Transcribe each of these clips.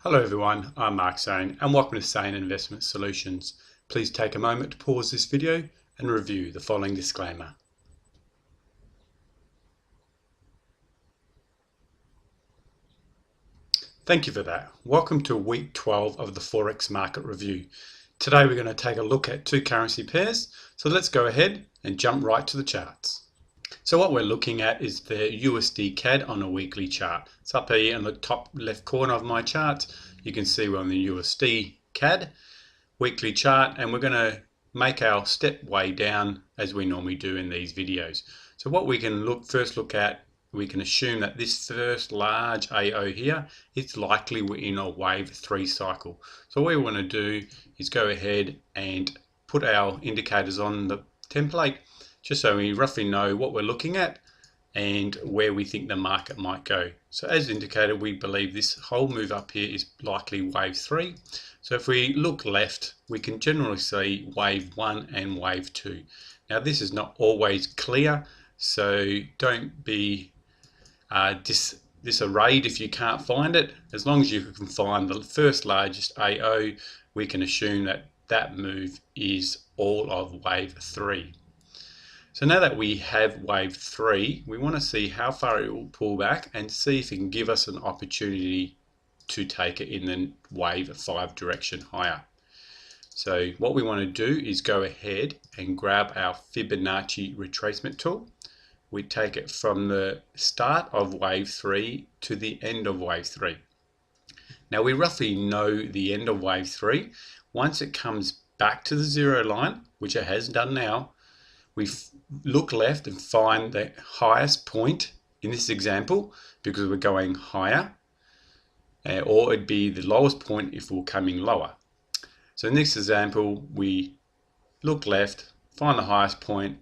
Hello everyone, I'm Mark Sane and welcome to Sane Investment Solutions. Please take a moment to pause this video and review the following disclaimer. Thank you for that. Welcome to week 12 of the Forex market review. Today we're going to take a look at two currency pairs, so let's go ahead and jump right to the charts. So what we're looking at is the USD CAD on a weekly chart. It's up here in the top left corner of my chart. You can see we're on the USD CAD weekly chart, and we're going to make our step way down as we normally do in these videos. So what we can first look at, we can assume that this first large AO here, it's likely we're in a wave 3 cycle. So what we want to do is go ahead and put our indicators on the template just so we roughly know what we're looking at and where we think the market might go. So as indicated, we believe this whole move up here is likely wave 3. So if we look left, we can generally see wave 1 and wave 2. Now this is not always clear, so don't be disarrayed if you can't find it. As long as you can find the first largest AO, we can assume that that move is all of wave 3. So now that we have wave 3, we want to see how far it will pull back and see if it can give us an opportunity to take it in the wave 5 direction higher. So what we want to do is go ahead and grab our Fibonacci Retracement tool. We take it from the start of wave 3 to the end of wave 3. Now we roughly know the end of wave 3. Once it comes back to the zero line, which it has done now, we look left and find the highest point in this example because we're going higher, or it'd be the lowest point if we're coming lower. So in this example, we look left, find the highest point,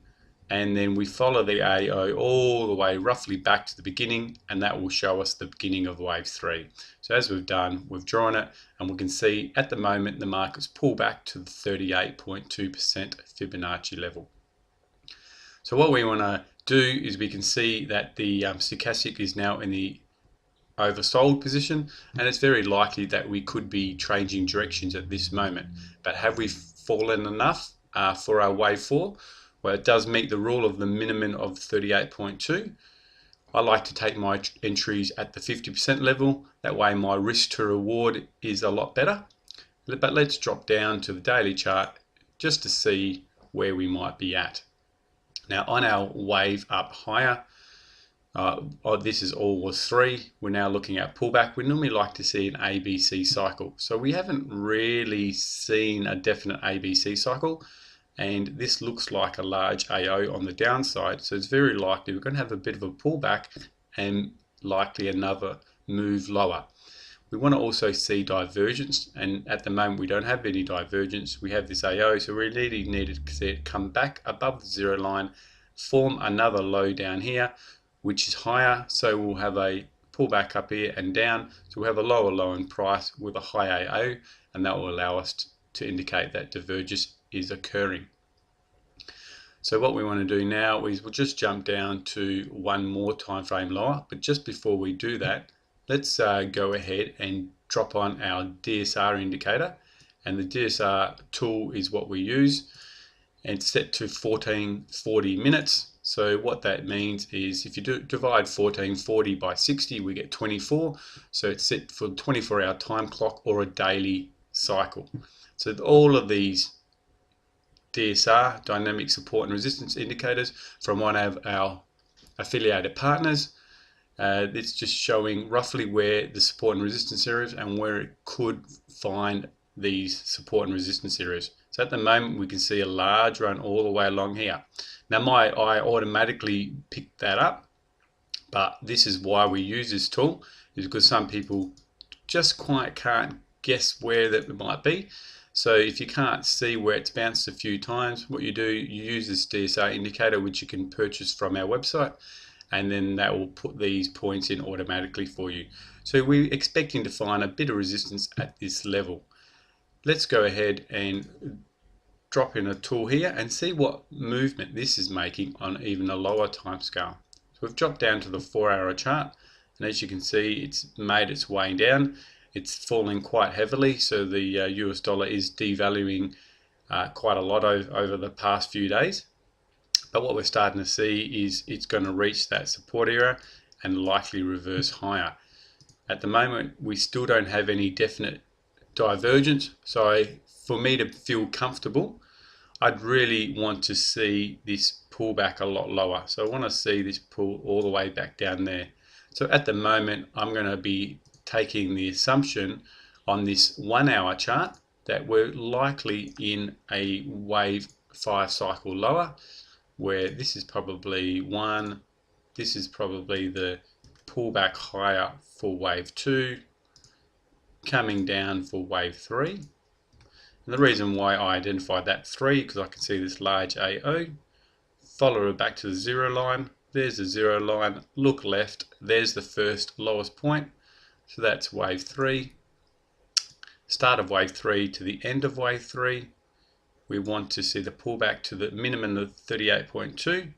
and then we follow the AO all the way roughly back to the beginning, and that will show us the beginning of wave 3. So as we've done, we've drawn it, and we can see at the moment the market's pulled back to the 38.2% Fibonacci level. So what we want to do is we can see that the stochastic is now in the oversold position, and it's very likely that we could be changing directions at this moment. But have we fallen enough for our wave 4? Well, it does meet the rule of the minimum of 38.2. I like to take my entries at the 50% level. That way my risk to reward is a lot better. But let's drop down to the daily chart just to see where we might be at. Now on our wave up higher, this is all was 3. We're now looking at pullback. We normally like to see an ABC cycle. So we haven't really seen a definite ABC cycle, and this looks like a large AO on the downside. So it's very likely we're going to have a bit of a pullback and likely another move lower. We want to also see divergence, and at the moment we don't have any divergence. We have this AO, so we really need to see it come back above the zero line, form another low down here, which is higher, so we'll have a pullback up here and down. So we'll have a lower low in price with a high AO, and that will allow us to indicate that divergence is occurring. So what we want to do now is we'll just jump down to one more time frame lower, but just before we do that, let's go ahead and drop on our Dsr indicator, and the Dsr tool is what we use, and it's set to 1440 minutes. So what that means is if you divide 1440 by 60, we get 24. So it's set for 24-hour time clock or a daily cycle. So all of these DSR, dynamic support and resistance indicators, from one of our affiliated partners, it's just showing roughly where the support and resistance areas and where it could find these support and resistance areas. So at the moment we can see a large run all the way along here. Now my eye automatically picked that up, but this is why we use this tool, is because some people just quite can't guess where that might be. So if you can't see where it's bounced a few times, what you do, you use this DSR indicator, which you can purchase from our website, and then that will put these points in automatically for you. So we're expecting to find a bit of resistance at this level. Let's go ahead and drop in a tool here and see what movement this is making on even a lower time scale. So we've dropped down to the 4-hour chart, and as you can see, it's made its way down. it's falling quite heavily, so the US dollar is devaluing quite a lot over the past few days. But what we're starting to see is it's going to reach that support area and likely reverse higher. At the moment, we still don't have any definite divergence, so for me to feel comfortable, I'd really want to see this pull back a lot lower. So I want to see this pull all the way back down there. So at the moment, I'm going to be taking the assumption on this 1 hour chart that we're likely in a wave 5 cycle lower, where this is probably one, this is probably the pullback higher for wave 2, coming down for wave 3. And the reason why I identified that 3, because I can see this large AO, follow it back to the 0 line, there's the 0 line, look left, there's the first lowest point, so that's wave 3. Start of wave 3 to the end of wave 3, we want to see the pullback to the minimum of 38.2.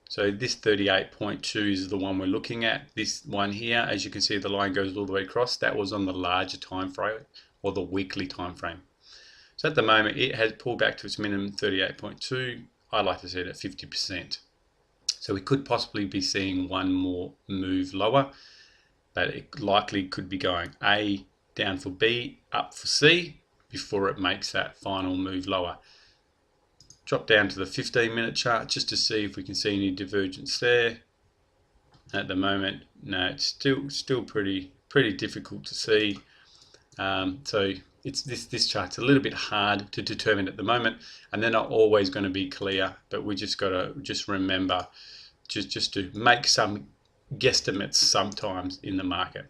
So this 38.2 is the one we're looking at. This one here, as you can see, the line goes all the way across. That was on the larger time frame, or the weekly time frame. So at the moment, it has pulled back to its minimum 38.2. I'd like to see it at 50%. So we could possibly be seeing one more move lower, but it likely could be going A down for B, up for C, before it makes that final move lower. Drop down to the 15-minute chart just to see if we can see any divergence there. At the moment, no, it's still pretty difficult to see. So it's this chart's a little bit hard to determine at the moment, and they're not always going to be clear. But we just got to remember just to make some guesstimates sometimes in the market.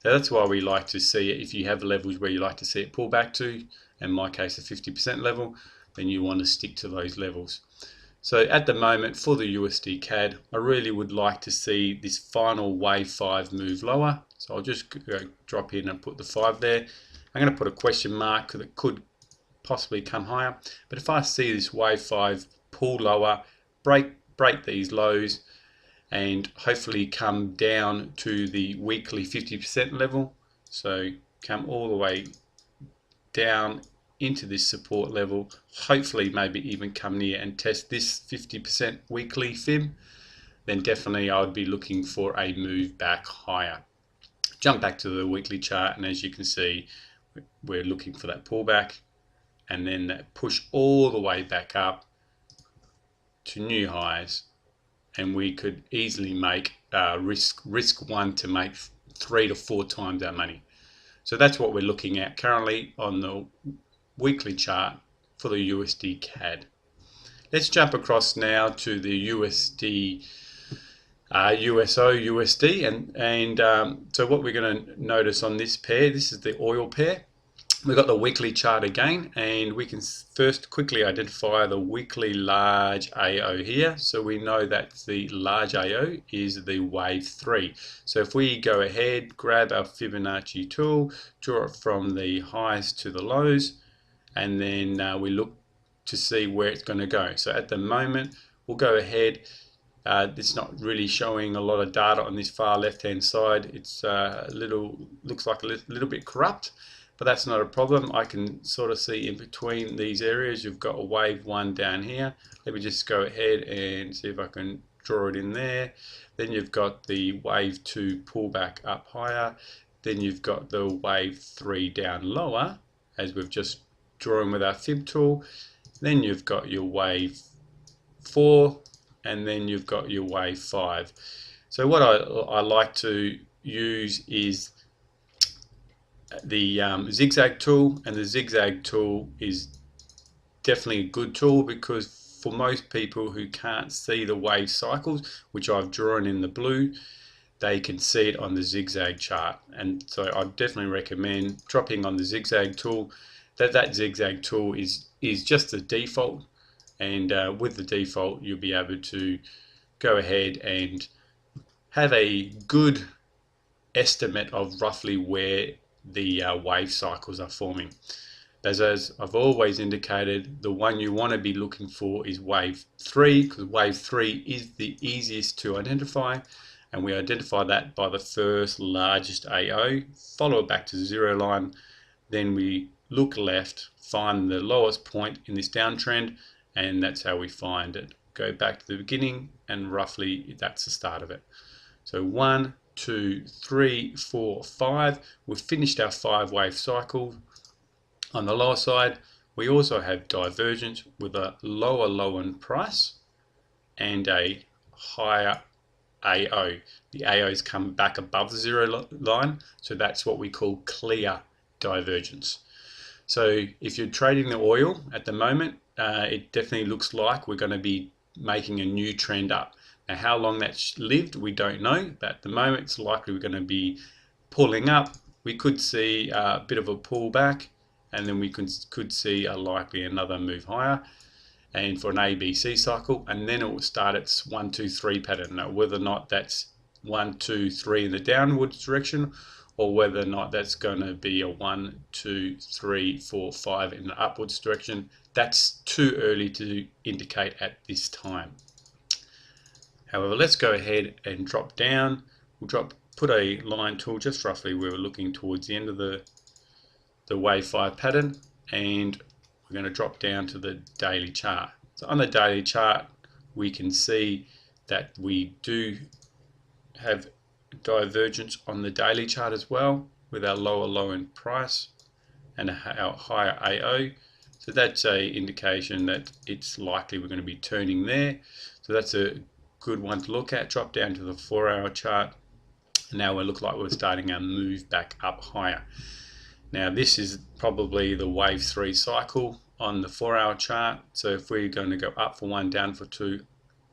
So that's why we like to see it. If you have levels where you like to see it pull back to, in my case a 50% level, then you want to stick to those levels. So at the moment for the USD CAD, I really would like to see this final wave 5 move lower. So I'll just go drop in and put the 5 there. I'm going to put a question mark because it could possibly come higher. But if I see this wave 5 pull lower, break these lows, and hopefully come down to the weekly 50% level. So come all the way down into this support level, hopefully maybe even come near and test this 50% weekly fib, then definitely I would be looking for a move back higher. Jump back to the weekly chart, and as you can see, we're looking for that pullback and then that push all the way back up to new highs, and we could easily make risk one to make 3 to 4 times our money. So that's what we're looking at currently on the weekly chart for the USD CAD. Let's jump across now to the USD USO USD, and so what we're going to notice on this pair, this is the oil pair. We've got the weekly chart again, and we can first quickly identify the weekly large AO here. So we know that the large AO is the wave 3. So if we go ahead, grab our Fibonacci tool, draw it from the highs to the lows, and then we look to see where it's going to go. So at the moment, we'll go ahead. It's not really showing a lot of data on this far left-hand side. It's looks like a little bit corrupt. But that's not a problem. I can sort of see in between these areas you've got a wave 1 down here. Let me just go ahead and see if I can draw it in there. Then you've got the wave 2 pullback up higher. Then you've got the wave 3 down lower, as we've just drawn with our fib tool. Then you've got your wave 4, and then you've got your wave 5. So what I like to use is the zigzag tool, and the zigzag tool is definitely a good tool because for most people who can't see the wave cycles, which I've drawn in the blue, they can see it on the zigzag chart. And so I definitely recommend dropping on the zigzag tool. That zigzag tool is just the default, and with the default you'll be able to go ahead and have a good estimate of roughly where the wave cycles are forming. As I've always indicated, the one you want to be looking for is wave 3, because wave 3 is the easiest to identify, and we identify that by the first largest AO, follow it back to the zero line, then we look left, find the lowest point in this downtrend, and that's how we find it. Go back to the beginning, and roughly that's the start of it. So 1, 2, 3, 4, 5. We've finished our 5-wave cycle. On the lower side, we also have divergence with a lower low in price and a higher AO. The AOs come back above the zero line, so that's what we call clear divergence. So if you're trading the oil at the moment, it definitely looks like we're going to be making a new trend up. Now, how long that's lived, we don't know, but at the moment it's likely we're going to be pulling up. We could see a bit of a pullback, and then we could see likely another move higher, and for an ABC cycle, and then it will start its 1, 2, 3 pattern. Now, whether or not that's 1, 2, 3 in the downwards direction, or whether or not that's going to be a 1, 2, 3, 4, 5 in the upwards direction, that's too early to indicate at this time. However, let's go ahead and drop down. We'll put a line tool just roughly where we're looking towards the end of the wave 5 pattern, and we're going to drop down to the daily chart. So on the daily chart, we can see that we do have divergence on the daily chart as well, with our lower low in price and our higher AO. So that's a indication that it's likely we're going to be turning there. So that's a good one to look at. Drop down to the 4-hour chart. Now we look like we're starting our move back up higher. Now this is probably the wave 3 cycle on the 4-hour chart. So if we're going to go up for 1, down for 2,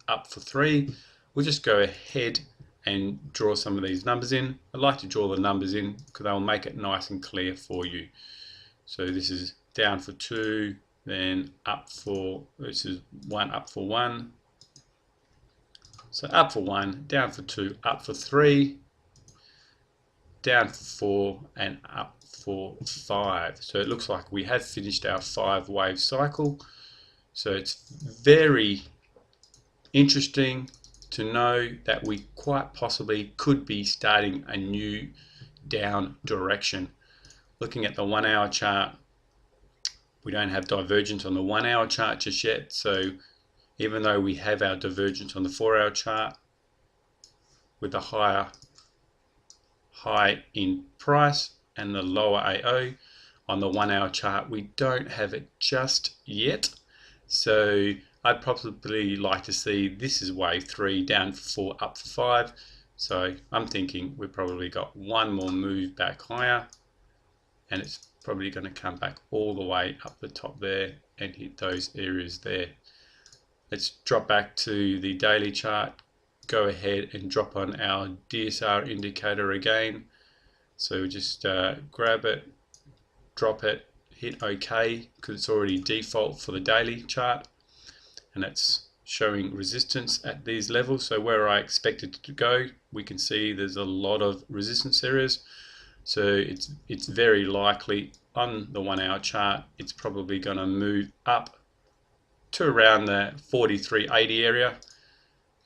up for 3, we'll just go ahead and draw some of these numbers in. I like to draw the numbers in because they'll make it nice and clear for you. So this is down for 2, then up for, this is 1, up for 1. So up for 1, down for 2, up for 3, down for 4, and up for 5. So it looks like we have finished our 5-wave cycle. So it's very interesting to know that we quite possibly could be starting a new down direction. Looking at the 1-hour chart, we don't have divergence on the 1-hour chart just yet. So even though we have our divergence on the 4-hour chart with the higher high in price and the lower AO, on the 1-hour chart we don't have it just yet. So I'd probably like to see this is wave 3, down for 4, up for 5. So I'm thinking we've probably got one more move back higher, and it's probably going to come back all the way up the top there and hit those areas there. Let's drop back to the daily chart, go ahead and drop on our Dsr indicator again. So just grab it, drop it, hit OK, because it's already default for the daily chart, and it's showing resistance at these levels. So where I expect it to go, we can see there's a lot of resistance areas. So it's very likely on the 1-hour chart it's probably going to move up to around the 43.80 area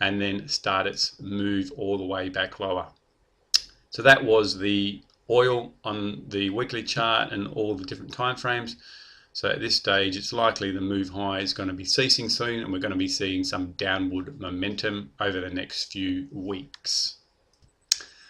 and then start its move all the way back lower. So that was the oil on the weekly chart and all the different time frames. So at this stage it's likely the move high is going to be ceasing soon, and we're going to be seeing some downward momentum over the next few weeks.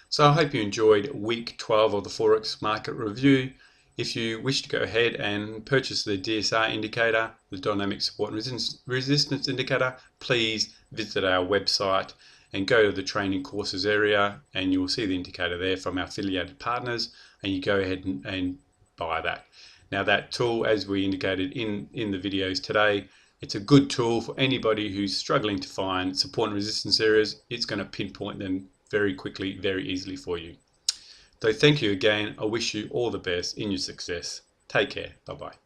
So I hope you enjoyed week 12 of the Forex market review. If you wish to go ahead and purchase the Dsr indicator, the dynamic support and resistance indicator, please visit our website and go to the training courses area, and you will see the indicator there from our affiliated partners, and you go ahead and buy that. Now that tool, as we indicated in the videos today, it's a good tool for anybody who's struggling to find support and resistance areas. It's going to pinpoint them very quickly, very easily for you. So thank you again. I wish you all the best in your success. Take care. Bye-bye.